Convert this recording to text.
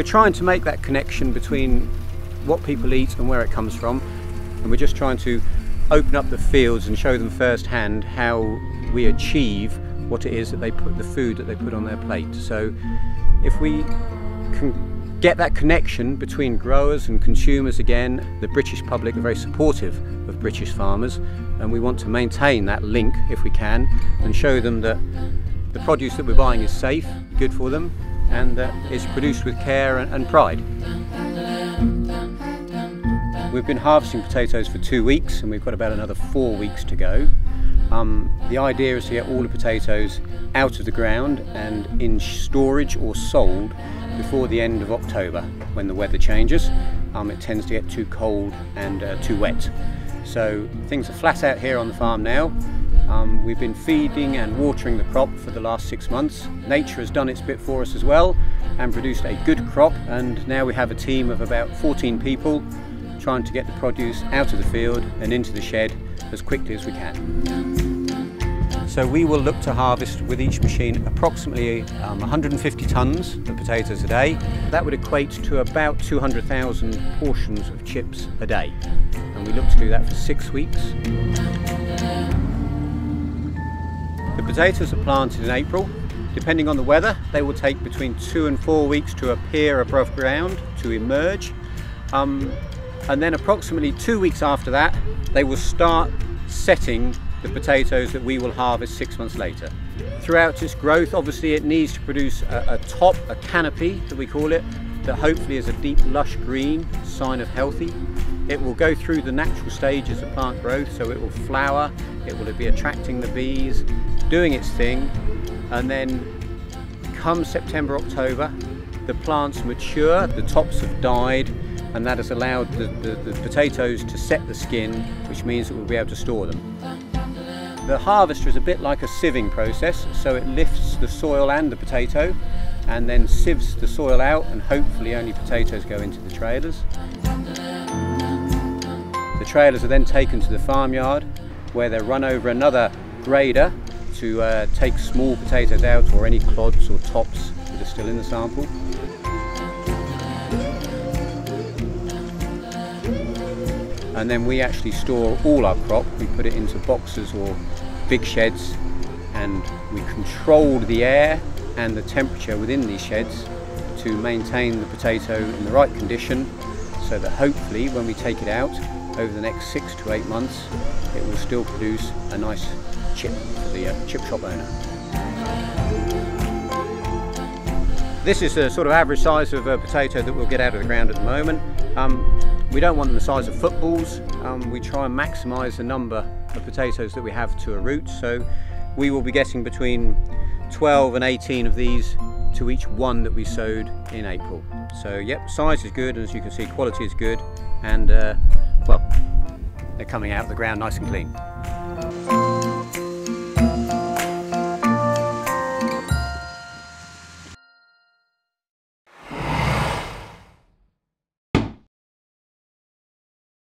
we're trying to make that connection between what people eat and where it comes from, and we're just trying to open up the fields and show them firsthand how we achieve what it is that they put, the food that they put on their plate. So if we can get that connection between growers and consumers again, the British public are very supportive of British farmers, and we want to maintain that link if we can and show them that the produce that we're buying is safe, good for them, and that it's produced with care and pride. We've been harvesting potatoes for 2 weeks and we've got about another 4 weeks to go. The idea is to get all the potatoes out of the ground and in storage or sold before the end of October when the weather changes. It tends to get too cold and too wet. So things are flat out here on the farm now. We've been feeding and watering the crop for the last 6 months. Nature has done its bit for us as well and produced a good crop, and now we have a team of about 14 people trying to get the produce out of the field and into the shed as quickly as we can. So we will look to harvest with each machine approximately 150 tonnes of potatoes a day. That would equate to about 200,000 portions of chips a day, and we look to do that for 6 weeks. The potatoes are planted in April. Depending on the weather, they will take between 2 and 4 weeks to appear above ground, to emerge. And then approximately 2 weeks after that, they will start setting the potatoes that we will harvest 6 months later. Throughout its growth, obviously it needs to produce a top, a canopy that we call it, that hopefully is a deep lush green, sign of healthy. It will go through the natural stages of plant growth, so it will flower, it will be attracting the bees, doing its thing, and then come September, October, the plants mature, the tops have died, and that has allowed the potatoes to set the skin, which means that we'll be able to store them. The harvester is a bit like a sieving process, so it lifts the soil and the potato and then sieves the soil out, and hopefully only potatoes go into the trailers. The trailers are then taken to the farmyard where they're run over another grader to take small potatoes out, or any clods or tops that are still in the sample. And then we actually store all our crop. We put it into boxes or big sheds, and we control the air and the temperature within these sheds to maintain the potato in the right condition, so that hopefully when we take it out over the next 6 to 8 months, it will still produce a nice chip for the chip shop owner. This is the sort of average size of a potato that we'll get out of the ground at the moment. We don't want them the size of footballs. We try and maximise the number of potatoes that we have to a root, so we will be getting between 12 and 18 of these to each one that we sowed in April. So yep, size is good, and as you can see, quality is good, and well, they're coming out of the ground nice and clean.